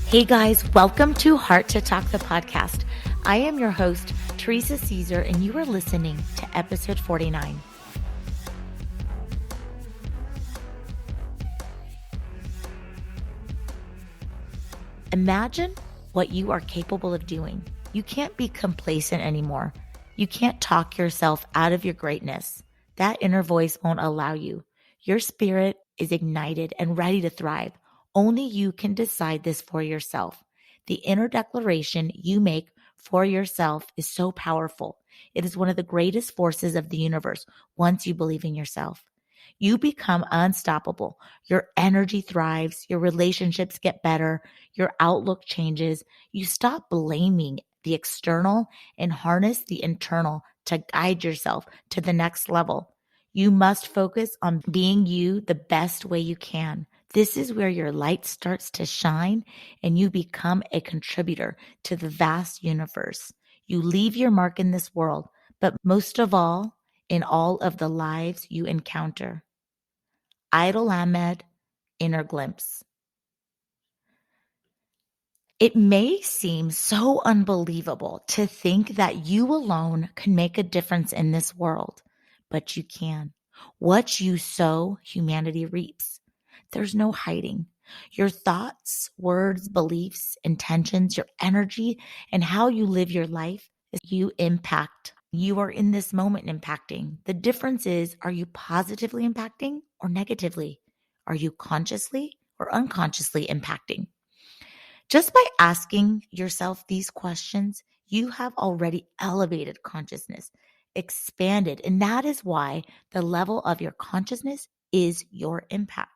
Hey guys, welcome to Heart to Talk, the podcast. I am your host, Teresa Caesar, and you are listening to episode 49. Imagine what you are capable of doing. You can't be complacent anymore. You can't talk yourself out of your greatness. That inner voice won't allow you. Your spirit is ignited and ready to thrive. Only you can decide this for yourself. The inner declaration you make for yourself is so powerful. It is one of the greatest forces of the universe once you believe in yourself. You become unstoppable. Your energy thrives. Your relationships get better. Your outlook changes. You stop blaming the external and harness the internal to guide yourself to the next level. You must focus on being you the best way you can. This is where your light starts to shine and you become a contributor to the vast universe. You leave your mark in this world, but most of all, in all of the lives you encounter. Idol Ahmed, Inner Glimpse. It may seem so unbelievable to think that you alone can make a difference in this world, but you can. What you sow, humanity reaps. There's no hiding. Your thoughts, words, beliefs, intentions, your energy, and how you live your life is you impact. You are in this moment impacting. The difference is, are you positively impacting or negatively? Are you consciously or unconsciously impacting? Just by asking yourself these questions, you have already elevated consciousness, expanded, and that is why the level of your consciousness is your impact.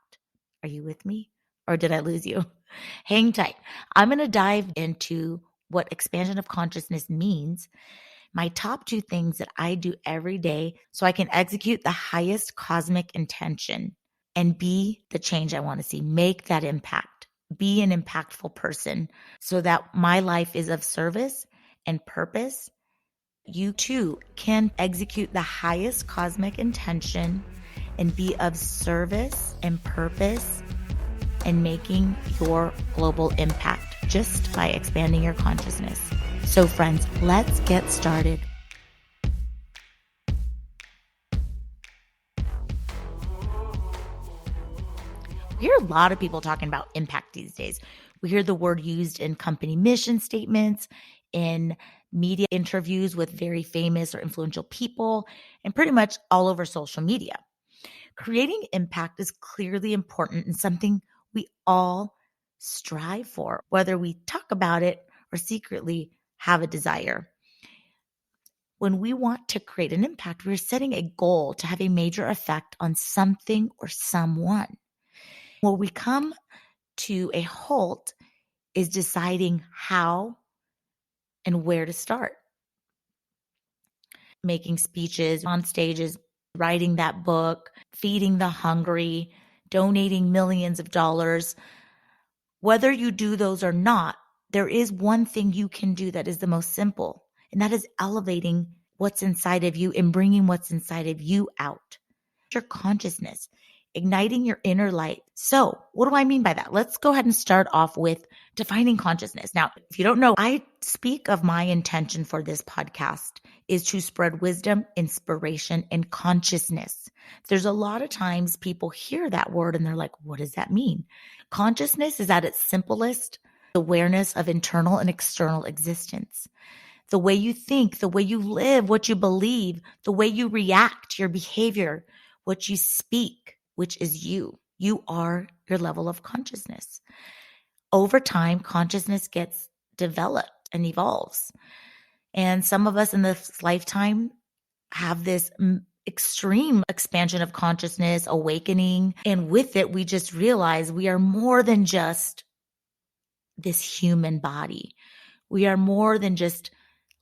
Are you with me? Or did I lose you? Hang tight. I'm going to dive into what expansion of consciousness means, my top 2 things that I do every day so I can execute the highest cosmic intention and be the change I want to see, make that impact, be an impactful person so that my life is of service and purpose. You too can execute the highest cosmic intention and be of service and purpose and making your global impact just by expanding your consciousness. So friends, let's get started. We hear a lot of people talking about impact these days. We hear the word used in company mission statements, in media interviews with very famous or influential people, and pretty much all over social media. Creating impact is clearly important and something we all strive for, whether we talk about it or secretly have a desire. When we want to create an impact, we're setting a goal to have a major effect on something or someone. Where we come to a halt is deciding how and where to start. Making speeches on stages, writing that book, feeding the hungry, donating millions of dollars. Whether you do those or not, there is one thing you can do that is the most simple, and that is elevating what's inside of you and bringing what's inside of you out. Your consciousness, igniting your inner light. So what do I mean by that? Let's go ahead and start off with defining consciousness. Now, if you don't know, I speak of my intention for this podcast is to spread wisdom, inspiration, and consciousness. There's a lot of times people hear that word and they're like, what does that mean? Consciousness is at its simplest awareness of internal and external existence. The way you think, the way you live, what you believe, the way you react, your behavior, what you speak, which is you. You are your level of consciousness. Over time, consciousness gets developed and evolves. And some of us in this lifetime have this extreme expansion of consciousness, awakening. And with it, we just realize we are more than just this human body. We are more than just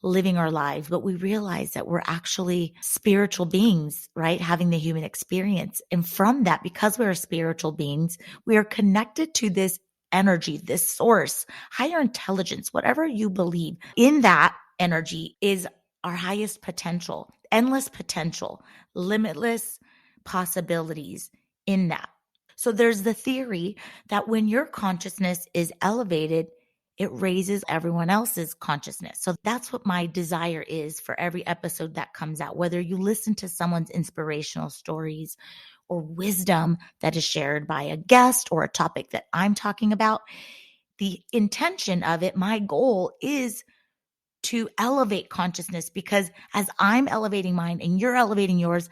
living our lives, but we realize that we're actually spiritual beings, right? Having the human experience. And from that, because we're spiritual beings, we are connected to this energy, this source, higher intelligence, whatever you believe. In that energy is our highest potential, endless potential, limitless possibilities in that. So there's the theory that when your consciousness is elevated, it raises everyone else's consciousness. So that's what my desire is for every episode that comes out, whether you listen to someone's inspirational stories or wisdom that is shared by a guest or a topic that I'm talking about. The intention of it, my goal is to elevate consciousness, because as I'm elevating mine and you're elevating yours,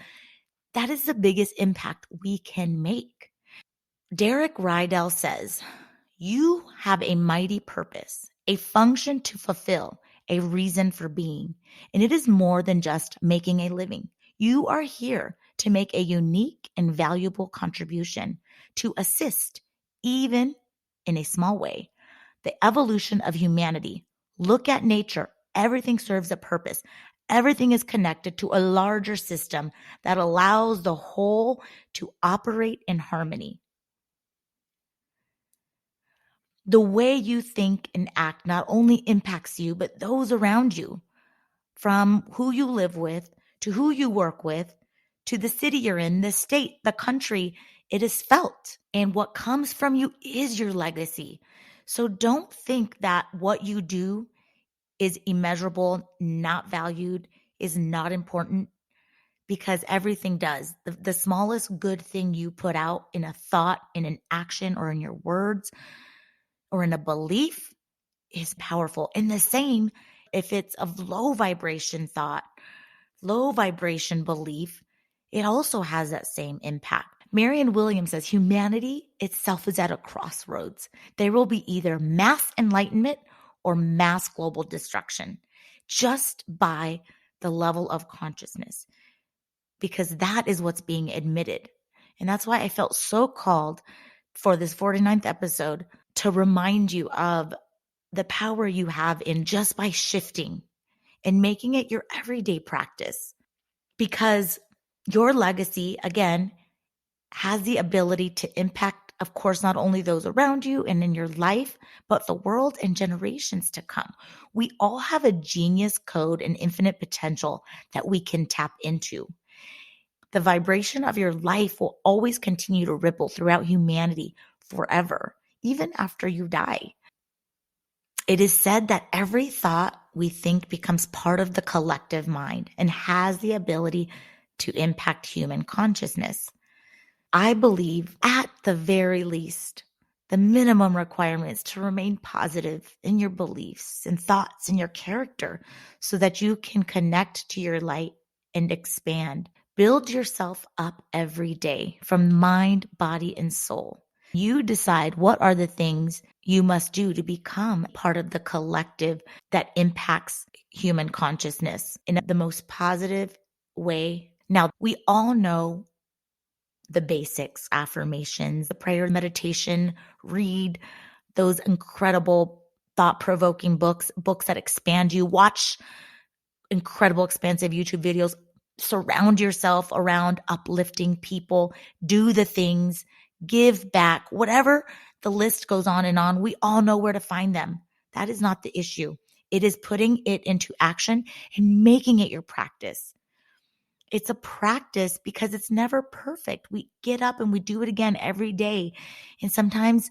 that is the biggest impact we can make. Derek Rydell says, you have a mighty purpose, a function to fulfill, a reason for being, and it is more than just making a living. You are here to make a unique and valuable contribution, to assist, even in a small way, the evolution of humanity. Look at nature. Everything serves a purpose. Everything is connected to a larger system that allows the whole to operate in harmony. The way you think and act not only impacts you, but those around you, from who you live with, to who you work with, to the city you're in, the state, the country. It is felt. And what comes from you is your legacy. So don't think that what you do is immeasurable, not valued, is not important, because everything does. The smallest good thing you put out in a thought, in an action, or in your words, or in a belief is powerful. And the same if it's of low vibration thought, low vibration belief, it also has that same impact. Marianne Williams says humanity itself is at a crossroads. There will be either mass enlightenment or mass global destruction just by the level of consciousness, because that is what's being admitted. And that's why I felt so called for this 49th episode to remind you of the power you have in just by shifting and making it your everyday practice. Because your legacy, again, has the ability to impact, of course, not only those around you and in your life, but the world and generations to come. We all have a genius code and infinite potential that we can tap into. The vibration of your life will always continue to ripple throughout humanity forever, even after you die. It is said that every thought we think becomes part of the collective mind and has the ability to impact human consciousness. I believe at the very least, the minimum requirement is to remain positive in your beliefs and thoughts and your character so that you can connect to your light and expand. Build yourself up every day from mind, body, and soul. You decide what are the things you must do to become part of the collective that impacts human consciousness in the most positive way. Now, we all know the basics, affirmations, the prayer, meditation, read those incredible thought-provoking books that expand you, watch incredible expansive YouTube videos, surround yourself around uplifting people, do the things, give back, whatever the list goes on and on. We all know where to find them. That is not the issue. It is putting it into action and making it your practice. It's a practice because it's never perfect. We get up and we do it again every day. And sometimes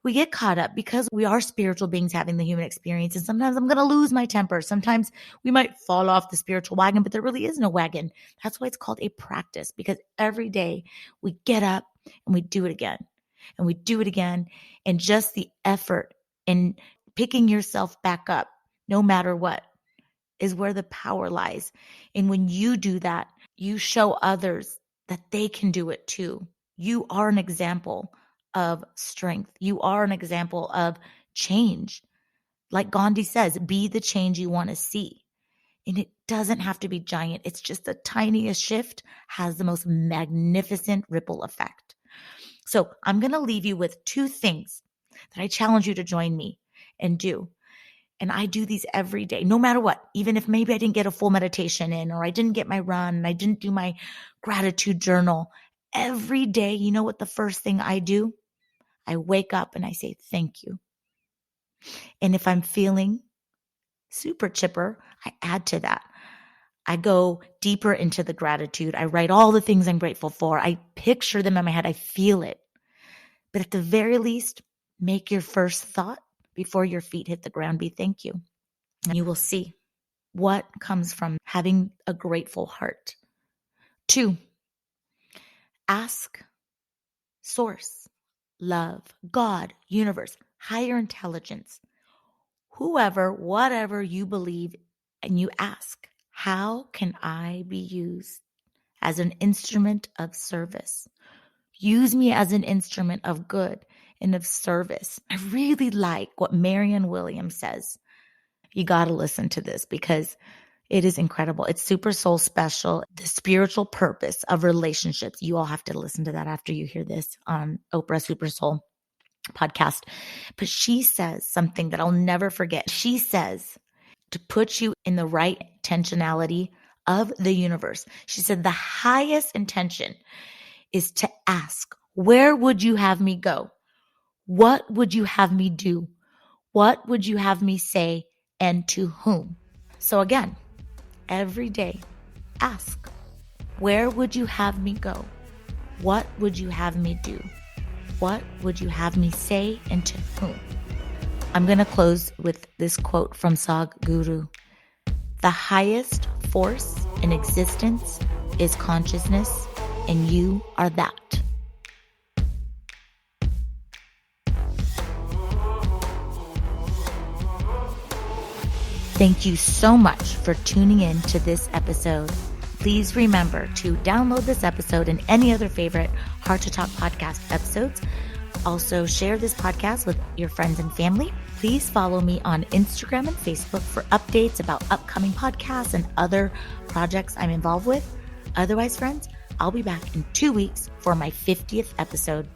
we get caught up because we are spiritual beings having the human experience. And sometimes I'm going to lose my temper. Sometimes we might fall off the spiritual wagon, but there really is no wagon. That's why it's called a practice, because every day we get up and we do it again and we do it again. And just the effort in picking yourself back up, no matter what, is where the power lies. And when you do that, you show others that they can do it too. You are an example of strength. You are an example of change. Like Gandhi says, be the change you want to see. And it doesn't have to be giant. It's just the tiniest shift has the most magnificent ripple effect. So I'm going to leave you with two things that I challenge you to join me and do. And I do these every day, no matter what, even if maybe I didn't get a full meditation in, or I didn't get my run, and I didn't do my gratitude journal. Every day, you know what the first thing I do? I wake up and I say, thank you. And if I'm feeling super chipper, I add to that. I go deeper into the gratitude. I write all the things I'm grateful for. I picture them in my head. I feel it. But at the very least, make your first thought before your feet hit the ground. Be thank you. And you will see what comes from having a grateful heart. 2, ask source, love, God, universe, higher intelligence, whoever, whatever you believe, and you ask, how can I be used as an instrument of service? Use me as an instrument of good and of service. I really like what Marianne Williams says. You got to listen to this because it is incredible. It's Super Soul Special, the spiritual purpose of relationships. You all have to listen to that after you hear this on Oprah Super Soul podcast. But she says something that I'll never forget. She says to put you in the right intentionality of the universe. She said the highest intention is to ask, where would you have me go? What would you have me do? What would you have me say, and to whom? So again, every day, ask, where would you have me go? What would you have me do? What would you have me say, and to whom? I'm going to close with this quote from Sadhguru. The highest force in existence is consciousness, and you are that. Thank you so much for tuning in to this episode. Please remember to download this episode and any other favorite Heart to Talk podcast episodes. Also, share this podcast with your friends and family. Please follow me on Instagram and Facebook for updates about upcoming podcasts and other projects I'm involved with. Otherwise, friends, I'll be back in 2 weeks for my 50th episode.